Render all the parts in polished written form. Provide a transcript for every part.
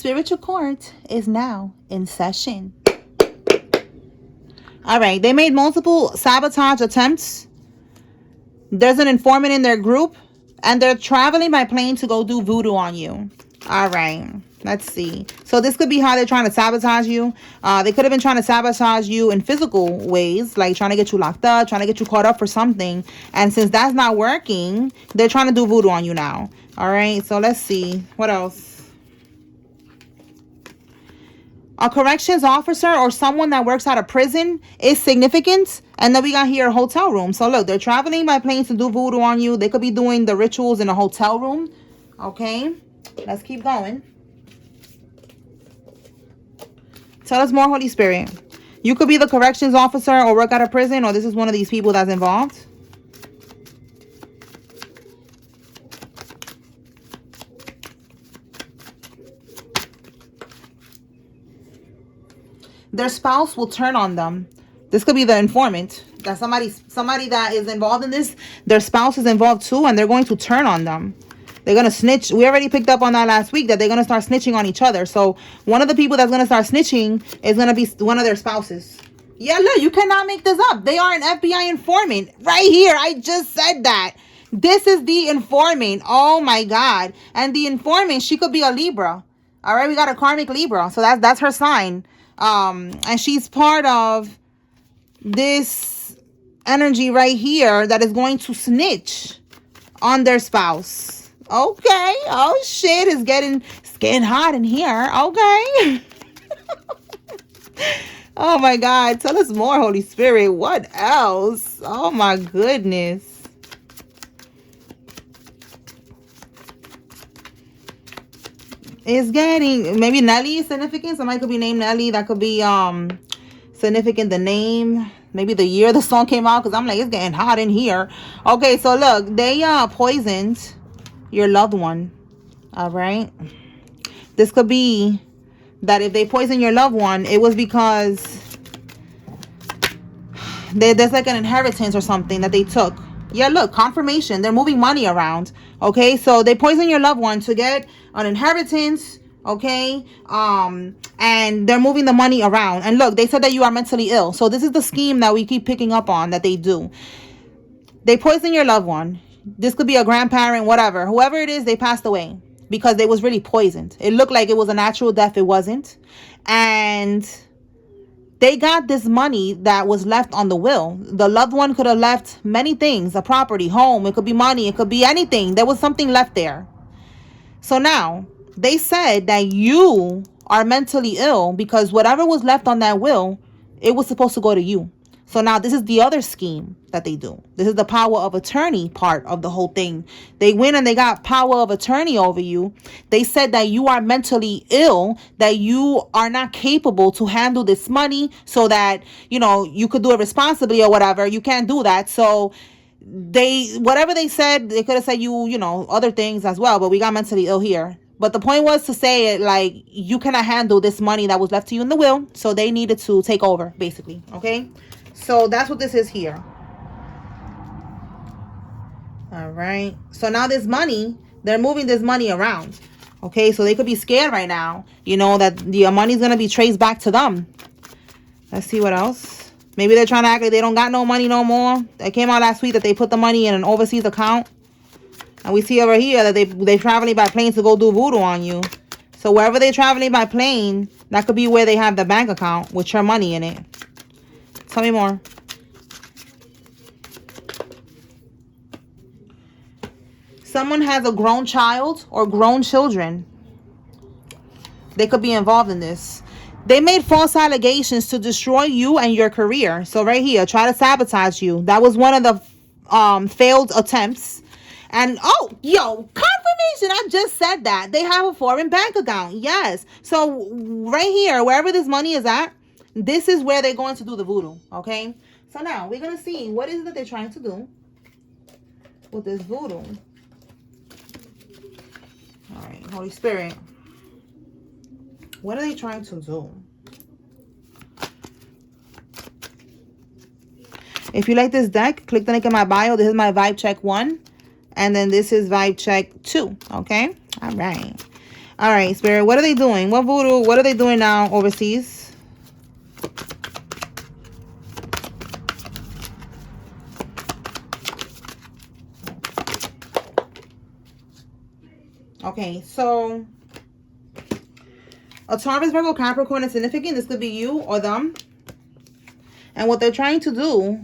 spiritual court is now in session. All right. They made multiple sabotage attempts. There's an informant in their group. And they're traveling by plane to go do voodoo on you. All right. Let's see. So this could be how they're trying to sabotage you. They could have been trying to sabotage you in physical ways, like trying to get you locked up, trying to get you caught up for something. And since that's not working, they're trying to do voodoo on you now. All right. So let's see. What else? A corrections officer or someone that works out of prison is significant. And then we got here a hotel room. So look, they're traveling by plane to do voodoo on you. They could be doing the rituals in a hotel room. Okay. Let's keep going. Tell us more, Holy Spirit. You could be the corrections officer or work out of prison, or this is one of these people that's involved. Their spouse will turn on them. This could be the informant. That somebody that is involved in this, their spouse is involved too, and they're going to turn on them. They're going to snitch. We already picked up on that last week, that they're going to start snitching on each other. So one of the people that's going to start snitching is going to be one of their spouses. Yeah, look, you cannot make this up. They are an FBI informant right here. I just said that. This is the informant. Oh my God. And the informant, she could be a Libra. All right, we got a karmic Libra. So that's her sign. And she's part of this energy right here that is going to snitch on their spouse. Okay. Oh shit, it's getting hot in here. Okay. Oh my God, tell us more, Holy Spirit. What else? Oh my goodness. It's getting, maybe Nelly is significant. Somebody could be named Nelly. That could be significant, the name, maybe the year the song came out, because I'm like, it's getting hot in here. Okay, so look, they poisoned your loved one. All right. This could be that if they poison your loved one, it was because there's like an inheritance or something that they took. Yeah, look, confirmation. They're moving money around. Okay, so they poison your loved one to get an inheritance. Okay, and they're moving the money around. And look, they said that you are mentally ill. So this is the scheme that we keep picking up on that they do. They poison your loved one. This could be a grandparent, whatever. Whoever it is, they passed away because they was really poisoned. It looked like it was a natural death. It wasn't. And they got this money that was left on the will. The loved one could have left many things, a property, home. It could be money. It could be anything. There was something left there. So now they said that you are mentally ill because whatever was left on that will, it was supposed to go to you. So now this is the other scheme that they do. This is the power of attorney part of the whole thing. They went and they got power of attorney over you. They said that you are mentally ill, that you are not capable to handle this money so that, you know, you could do it responsibly or whatever. You can't do that. So whatever they said, they could have said you know, other things as well, but we got mentally ill here. But the point was to say it like you cannot handle this money that was left to you in the will. So they needed to take over, basically. Okay. So that's what this is here. All right. So now this money, they're moving this money around. Okay. So they could be scared right now, you know, that the money's going to be traced back to them. Let's see what else. Maybe they're trying to act like they don't got no money no more. It came out last week that they put the money in an overseas account. And we see over here that they're traveling by plane to go do voodoo on you. So wherever they're traveling by plane, that could be where they have the bank account with your money in it. Tell me more. Someone has a grown child or grown children. They could be involved in this. They made false allegations to destroy you and your career. So right here, try to sabotage you. That was one of the failed attempts. And confirmation. I just said that. They have a foreign bank account. Yes. So right here, wherever this money is at, this is where they're going to do the voodoo. Okay. So now we're going to see what is it that they're trying to do with this voodoo. All right. Holy Spirit. What are they trying to do? If you like this deck, click the link in my bio. This is my vibe check 1. And then this is vibe check 2. Okay. All right. All right, Spirit. What are they doing? What voodoo? What are they doing now overseas? Okay, so a Taurus, Virgo, Capricorn is significant. This could be you or them. And what they're trying to do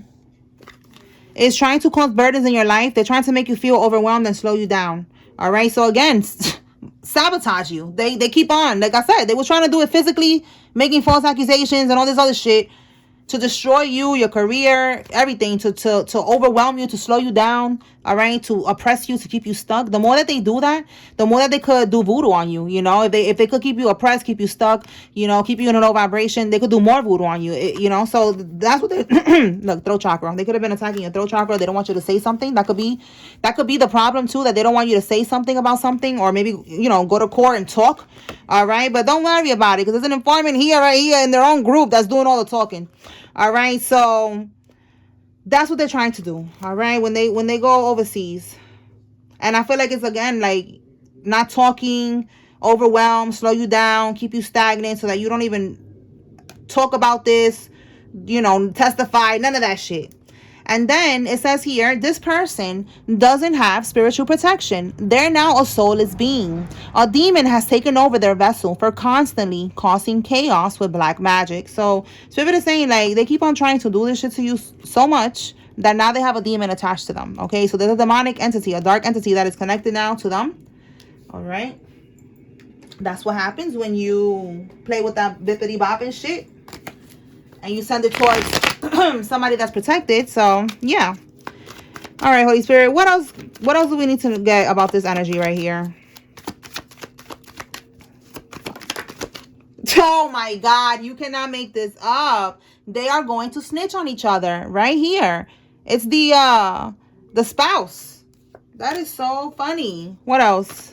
is trying to cause burdens in your life. They're trying to make you feel overwhelmed and slow you down. All right, so again, sabotage you. They keep on. Like I said, they were trying to do it physically, making false accusations and all this other shit to destroy you, your career, everything, to overwhelm you, to slow you down, all right, to oppress you, to keep you stuck. The more that they do that, the more that they could do voodoo on you, you know. If they could keep you oppressed, keep you stuck, you know, keep you in a low vibration, they could do more voodoo on you, you know. So that's what they look, throat chakra. They could have been attacking your throat chakra. They don't want you to say something. That could be the problem too, that they don't want you to say something about something, or maybe, you know, go to court and talk, all right. But don't worry about it, because there's an informant here, right here in their own group that's doing all the talking. All right, so that's what they're trying to do. All right, when they go overseas, and I feel like it's again like not talking, overwhelmed, slow you down, keep you stagnant, so that you don't even talk about this, you know, testify, none of that shit. And then it says here, this person doesn't have spiritual protection. They're now a soulless being. A demon has taken over their vessel for constantly causing chaos with black magic. So Spirit is saying, like, they keep on trying to do this shit to you so much that now they have a demon attached to them. Okay, so there's a demonic entity, a dark entity that is connected now to them. All right. That's what happens when you play with that bippity bop and shit, and you send it towards somebody that's protected. So yeah. All right, Holy Spirit, what else do we need to get about this energy right here? Oh my God, you cannot make this up. They are going to snitch on each other right here. It's the spouse. That is so funny. What else?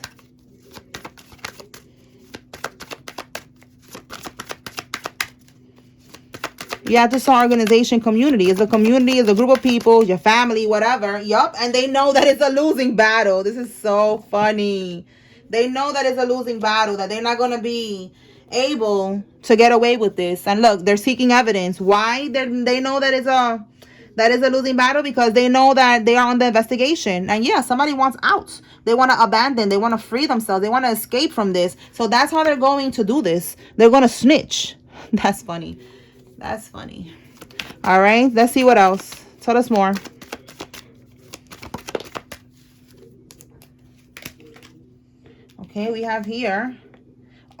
Yeah, this organization, community. It's a community, it's a group of people, your family, whatever. Yup. And they know that it's a losing battle. This is so funny. They know that it's a losing battle, that they're not going to be able to get away with this. And look, they're seeking evidence. Why? They know that is a losing battle, because they know that they are on the investigation. And yeah, somebody wants out. They want to abandon. They want to free themselves. They want to escape from this. So that's how they're going to do this. They're going to snitch. That's funny. That's funny. All right, let's see what else. Tell us more. Okay, we have here.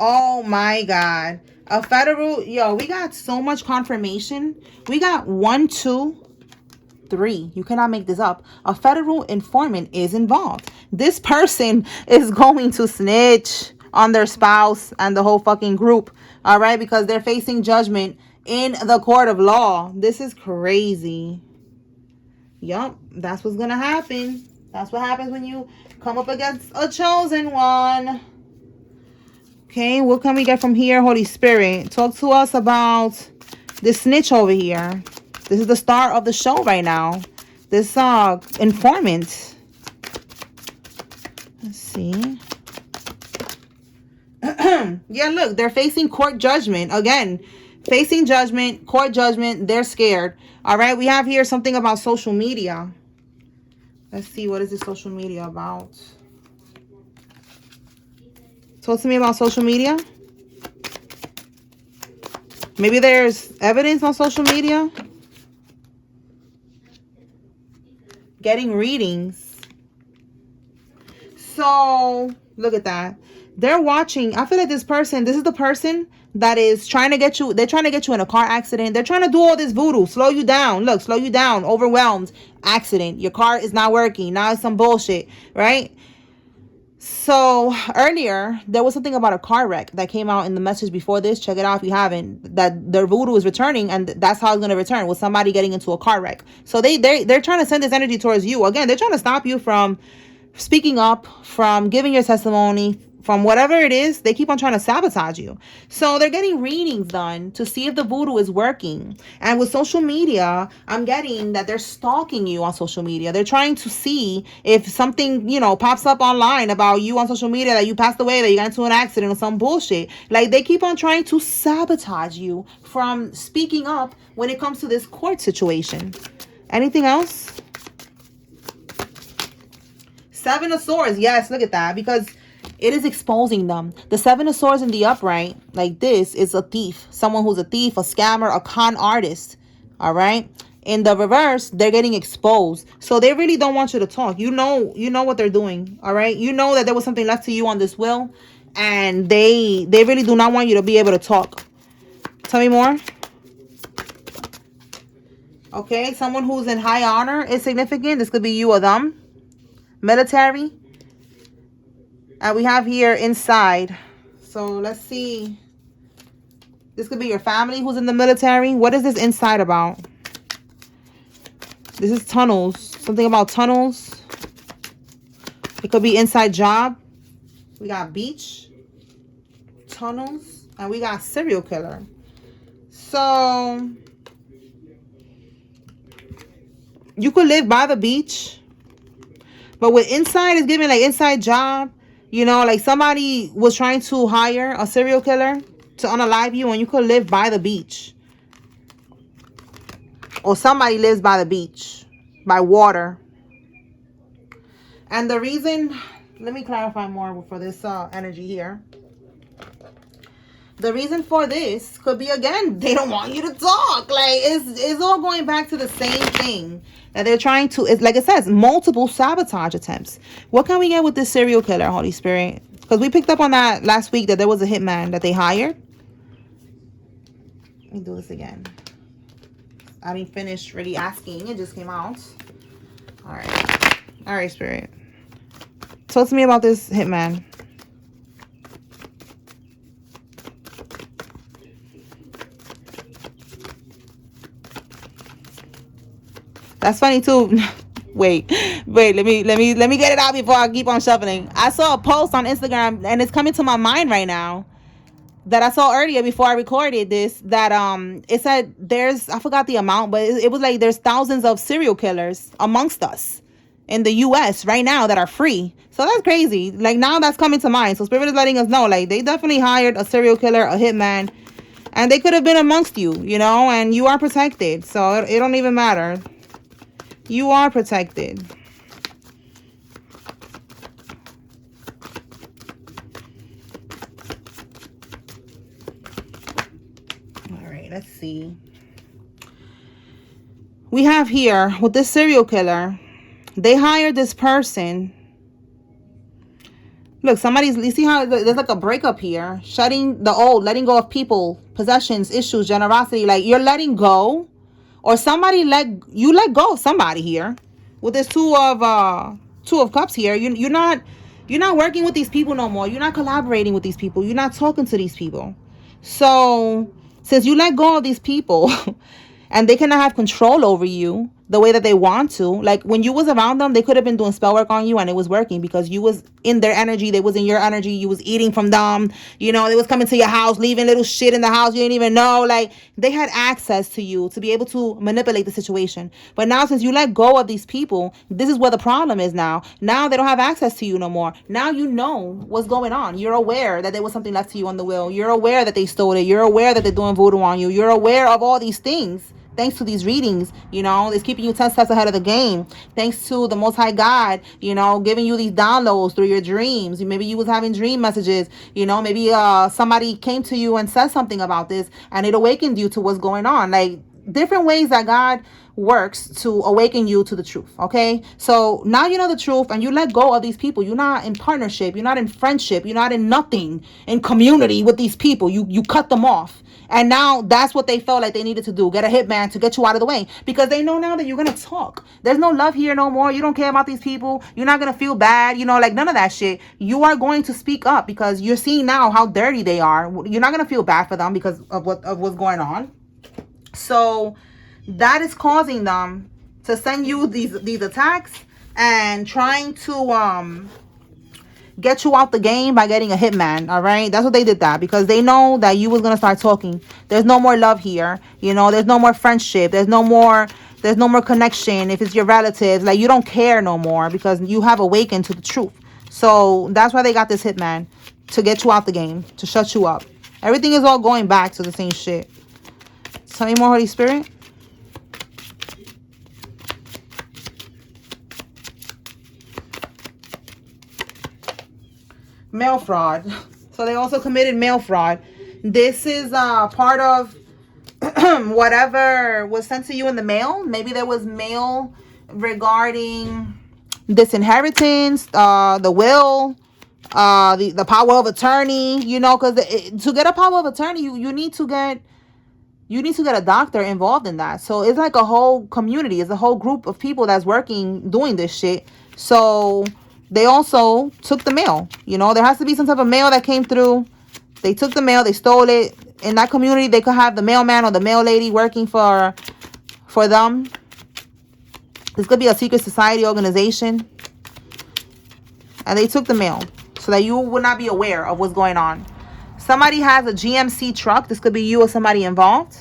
Oh my God. A federal, yo, we got so much confirmation. We got 1, 2, 3. You cannot make this up. A federal informant is involved. This person is going to snitch on their spouse and the whole fucking group. All right, because they're facing judgment in the court of law. This is crazy. Yup, that's what's gonna happen. That's what happens when you come up against a chosen one. Okay, what can we get from here, Holy Spirit? Talk to us about this snitch over here. This is the star of the show right now. This informant. Let's see. Yeah, look, they're facing court judgment. Again, facing judgment, court judgment. They're scared. All right, we have here something about social media. Let's see, what is this social media about? Talk to me about social media. Maybe there's evidence on social media. Getting readings. So, look at that. They're watching. I feel like this is the person that is trying to get you. They're trying to get you in a car accident. They're trying to do all this voodoo. Slow you down. Look, slow you down. Overwhelmed. Accident. Your car is not working. Now it's some bullshit, right? So earlier, there was something about a car wreck that came out in the message before this. Check it out if you haven't. That their voodoo is returning, and that's how it's going to return, with somebody getting into a car wreck. So they're trying to send this energy towards you. Again, they're trying to stop you from speaking up, from giving your testimony, from whatever it is, they keep on trying to sabotage you. So they're getting readings done to see if the voodoo is working. And with social media, I'm getting that they're stalking you on social media. They're trying to see if something, you know, pops up online about you on social media, that you passed away, that you got into an accident or some bullshit. Like, they keep on trying to sabotage you from speaking up when it comes to this court situation. Anything else? Seven of Swords. Yes, look at that. Because it is exposing them. The Seven of Swords in the upright, like this, is a thief. Someone who's a thief, a scammer, a con artist. All right? In the reverse, they're getting exposed. So they really don't want you to talk. You know what they're doing. All right? You know that there was something left to you on this will. And they really do not want you to be able to talk. Tell me more. Okay, someone who's in high honor is significant. This could be you or them. Military. And we have here inside. So let's see. This could be your family who's in the military. What is this inside about? This is tunnels. Something about tunnels. It could be inside job. We got beach. Tunnels. And we got serial killer. So you could live by the beach. But with inside, is giving like inside job. You know, like somebody was trying to hire a serial killer to unalive you, and you could live by the beach. Or somebody lives by the beach, by water. And the reason, let me clarify more for this energy here. The reason for this could be, again, they don't want you to talk. Like, it's all going back to the same thing. That they're trying to, it's like it says, multiple sabotage attempts. What can we get with this serial killer, Holy Spirit? Because we picked up on that last week, that there was a hitman that they hired. Let me do this again. I didn't finish really asking. It just came out. All right. All right, Spirit. Talk to me about this hitman. That's funny too. wait, let me get it out before I keep on shuffling. I saw a post on Instagram, and it's coming to my mind right now, that I saw earlier before I recorded this, that it said there's, I forgot the amount, but it was like there's thousands of serial killers amongst us in the US right now that are free. So that's crazy. Like, now that's coming to mind. So Spirit is letting us know, like, they definitely hired a serial killer, a hitman, and they could have been amongst you, you know, and you are protected. So it don't even matter. You are protected. All right, let's see. We have here, with this serial killer, they hired this person. Look, somebody's, you see how there's like a breakup here. Shutting the old, letting go of people, possessions, issues, generosity. Like, you're letting go. Or somebody let go of somebody here. With this two of cups here. You're not working with these people no more. You're not collaborating with these people. You're not talking to these people. So since you let go of these people and they cannot have control over you the way that they want to, like when you was around them, they could have been doing spell work on you and it was working because you was in their energy, they was in your energy, you was eating from them, you know, they was coming to your house, leaving little shit in the house you didn't even know. Like, they had access to you to be able to manipulate the situation. But now, since you let go of these people, this is where the problem is now. Now they don't have access to you no more. Now you know what's going on. You're aware that there was something left to you on the will. You're aware that they stole it. You're aware that they're doing voodoo on you. You're aware of all these things. Thanks to these readings, you know, it's keeping you 10 steps ahead of the game. Thanks to the Most High God, you know, giving you these downloads through your dreams. Maybe you was having dream messages, you know, maybe somebody came to you and said something about this and it awakened you to what's going on. Like, different ways that God works to awaken you to the truth. Okay, so now you know the truth and you let go of these people. You're not in partnership, you're not in friendship, you're not in nothing, in community with these people. You cut them off. And now that's what they felt like they needed to do. Get a hitman to get you out of the way. Because they know now that you're going to talk. There's no love here no more. You don't care about these people. You're not going to feel bad. You know, like none of that shit. You are going to speak up because you're seeing now how dirty they are. You're not going to feel bad for them because of what's going on. So that is causing them to send you these attacks and trying to get you out the game by getting a hitman. All right, that's what they did, that because they know that you was gonna start talking. There's no more love here, you know. There's no more friendship. There's no more connection. If it's your relatives, like, you don't care no more because you have awakened to the truth. So that's why they got this hitman, to get you out the game, to shut you up. Everything is all going back to the same shit. Tell me more, Holy Spirit. Mail fraud. So they also committed mail fraud. This is part of whatever was sent to you in the mail. Maybe there was mail regarding this inheritance, the will, the power of attorney, you know, because to get a power of attorney, you need to get a doctor involved in that. So it's like a whole community. It's a whole group of people that's working, doing this shit. So they also took the mail. You know, there has to be some type of mail that came through. They took the mail. They stole it. In that community, they could have the mailman or the mail lady working for them. This could be a secret society organization. And they took the mail so that you would not be aware of what's going on. Somebody has a GMC truck. This could be you or somebody involved.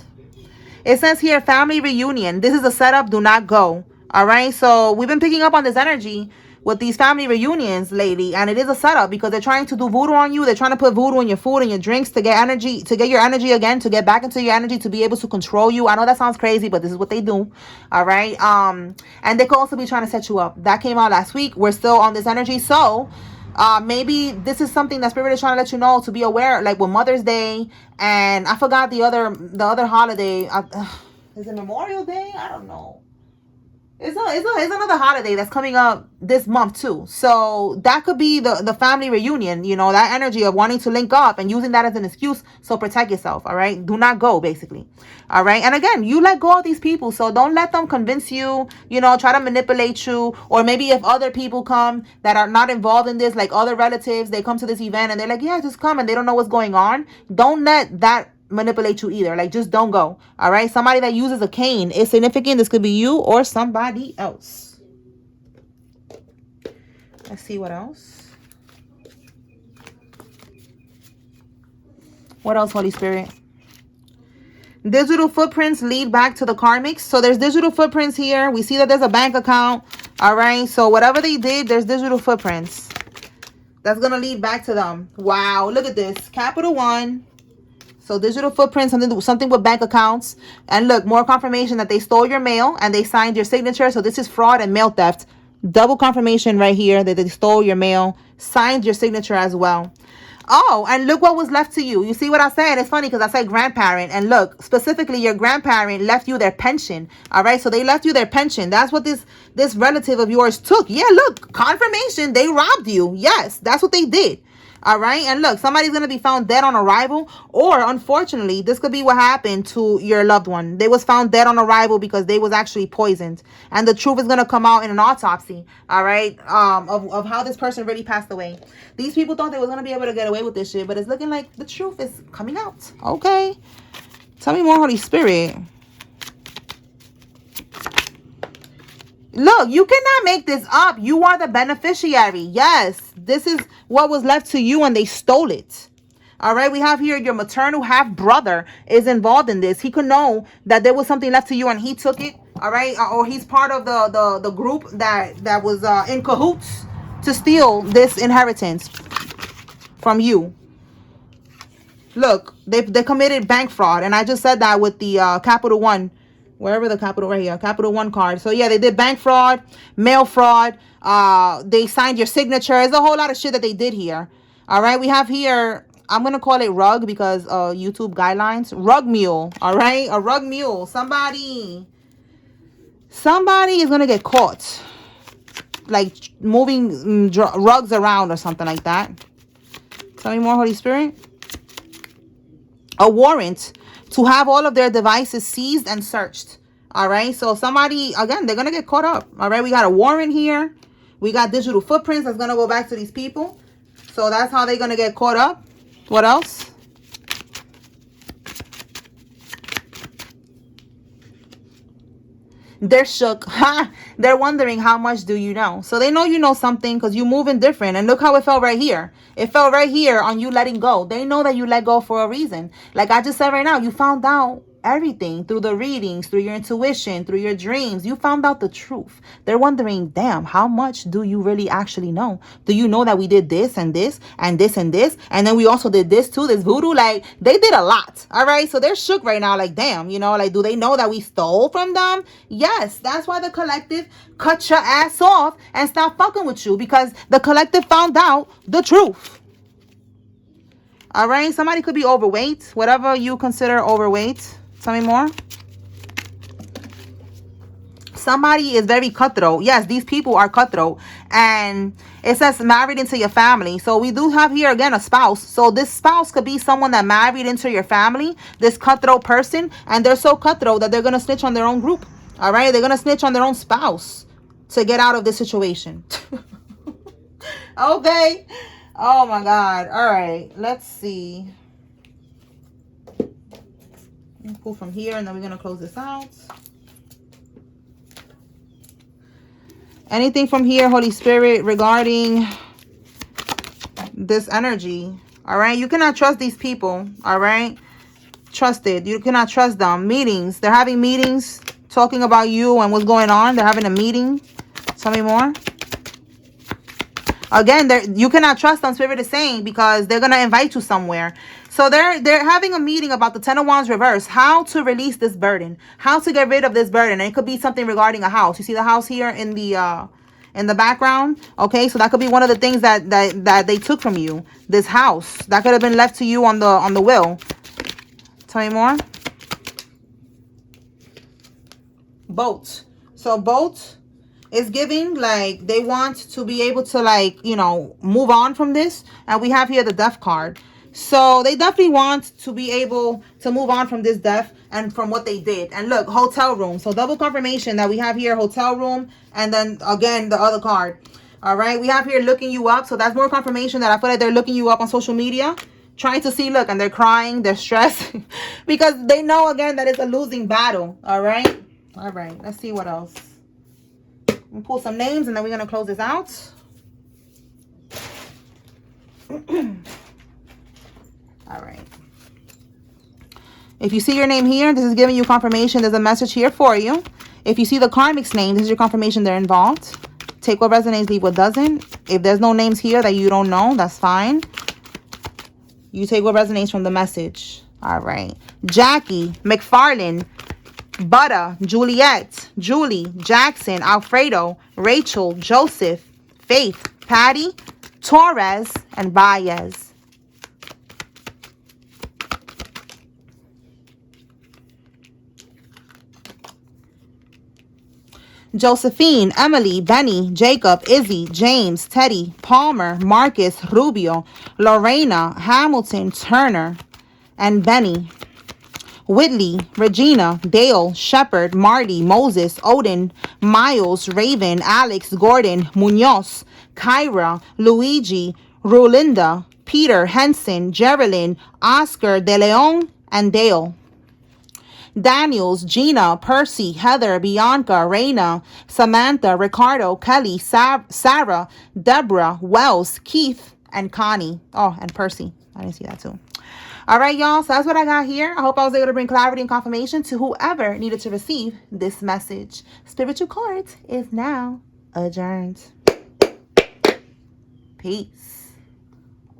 It says here, family reunion. This is a setup. Do not go. All right. So we've been picking up on this energy with these family reunions lately. And it is a setup because they're trying to do voodoo on you. They're trying to put voodoo in your food and your drinks to get energy, to get your energy again, to get back into your energy, to be able to control you. I know that sounds crazy, but this is what they do. All right. And they could also be trying to set you up. That came out last week. We're still on this energy. So maybe this is something that Spirit is trying to let you know, to be aware, like with Mother's Day, and I forgot the other holiday. Is it Memorial Day? I don't know. It's another holiday that's coming up this month too. So that could be the family reunion, you know, that energy of wanting to link up and using that as an excuse. So protect yourself, all right? Do not go, basically. All right? And again, you let go of these people. So don't let them convince you, you know, try to manipulate you. Or maybe if other people come that are not involved in this, like other relatives, they come to this event and they're like, yeah, just come, and they don't know what's going on. Don't let that manipulate you either. Like, just don't go. All right? Somebody that uses a cane is significant. This could be you or somebody else. Let's see what else. What else, Holy Spirit? Digital footprints lead back to the karmics. So there's digital footprints here. We see that there's a bank account. All right? So whatever they did, there's digital footprints. That's going to lead back to them. Wow. Look at this. Capital One. So digital footprints, something with bank accounts. And look, more confirmation that they stole your mail and they signed your signature. So this is fraud and mail theft. Double confirmation right here that they stole your mail, signed your signature as well. Oh, and look what was left to you. You see what I said? It's funny because I said grandparent. And look, specifically your grandparent left you their pension. All right, so they left you their pension. That's what this relative of yours took. Yeah, look, confirmation. They robbed you. Yes, that's what they did. All right. And look, somebody's going to be found dead on arrival, or unfortunately, this could be what happened to your loved one. They was found dead on arrival because they was actually poisoned, and the truth is going to come out in an autopsy. All right. Of how this person really passed away. These people thought they was going to be able to get away with this shit, but it's looking like the truth is coming out. Okay. Tell me more, Holy Spirit. Look, you cannot make this up. You are the beneficiary. Yes, this is what was left to you and they stole it. All right, we have here your maternal half-brother is involved in this. He could know that there was something left to you and he took it. All right, or he's part of the group that was in cahoots to steal this inheritance from you. Look, they committed bank fraud, and I just said that with the Capital One. Wherever the Capital, right here, Capital One card. So yeah, they did bank fraud, mail fraud. They signed your signature. There's a whole lot of shit that they did here. All right, we have here, I'm going to call it rug because YouTube guidelines. Rug mule, all right? A rug mule. Somebody is going to get caught. Like moving rugs around or something like that. Tell me more, Holy Spirit. A warrant to have all of their devices seized and searched. All right. So somebody, again, they're going to get caught up. All right. We got a warrant here. We got digital footprints that's going to go back to these people. So that's how they're going to get caught up. What else? They're shook. They're wondering how much do you know. So they know you know something because you moving different. And look how it felt right here. It felt right here on you letting go. They know that you let go for a reason. Like I just said right now, you found out everything through the readings, through your intuition, through your dreams. You found out the truth. They're wondering, damn, how much do you really actually know? Do you know that we did this and this and this and this, and then we also did this too, this voodoo? Like they did a lot. All right, so they're shook right now. Like, damn, you know, like, do they know that we stole from them? Yes, that's why the collective cut your ass off and stop fucking with you, because the collective found out the truth. All right, somebody could be overweight, whatever you consider overweight. Tell me more. Somebody is very cutthroat. Yes, these people are cutthroat. And it says married into your family. So we do have here again a spouse. So this spouse could be someone that married into your family, this cutthroat person. And they're so cutthroat that they're going to snitch on their own group. All right, they're going to snitch on their own spouse to get out of this situation. Okay. Oh my God. All right, let's see. Pull from here, and then we're going to close this out. Anything from here, Holy Spirit, regarding this energy? All right, you cannot trust these people. All right, trust it. You cannot trust them. Meetings, they're having meetings talking about you and what's going on. They're having a meeting. Tell me more. Again, you cannot trust them, Spirit is saying, because they're going to invite you somewhere. So they're having a meeting about the Ten of Wands reverse, how to release this burden, how to get rid of this burden. And it could be something regarding a house. You see the house here in the background? Okay, so that could be one of the things that they took from you. This house that could have been left to you on the will. Tell me more. Boat. So boat is giving, like, they want to be able to, like, you know, move on from this. And we have here the Death card. So they definitely want to be able to move on from this death and from what they did. And look, hotel room. So double confirmation that we have here, hotel room. And then again, the other card. All right, we have here looking you up. So that's more confirmation that I feel like they're looking you up on social media, trying to see, look, and they're crying, they're stressed because they know again that it's a losing battle. All right, let's see what else. We'll pull some names and then we're going to close this out. All right. If you see your name here, this is giving you confirmation. There's a message here for you. If you see the karmic's name, this is your confirmation they're involved. Take what resonates, leave what doesn't. If there's no names here that you don't know, that's fine. You take what resonates from the message. All right. Jackie, McFarlane, Butter, Juliet, Julie, Jackson, Alfredo, Rachel, Joseph, Faith, Patty, Torres, and Baez. Josephine, Emily, Benny, Jacob, Izzy, James, Teddy, Palmer, Marcus, Rubio, Lorena, Hamilton, Turner, and Benny. Whitley, Regina, Dale, Shepard, Marty, Moses, Odin, Miles, Raven, Alex, Gordon, Munoz, Kyra, Luigi, Rolinda, Peter, Henson, Geraldine, Oscar, De Leon, and Dale. Daniels, Gina, Percy, Heather, Bianca, Raina, Samantha, Ricardo, Kelly, Sarah, Deborah, Wells, Keith, and Connie. Oh, and Percy. I didn't see that too. All right, y'all. So that's what I got here. I hope I was able to bring clarity and confirmation to whoever needed to receive this message. Spiritual Court is now adjourned. Peace.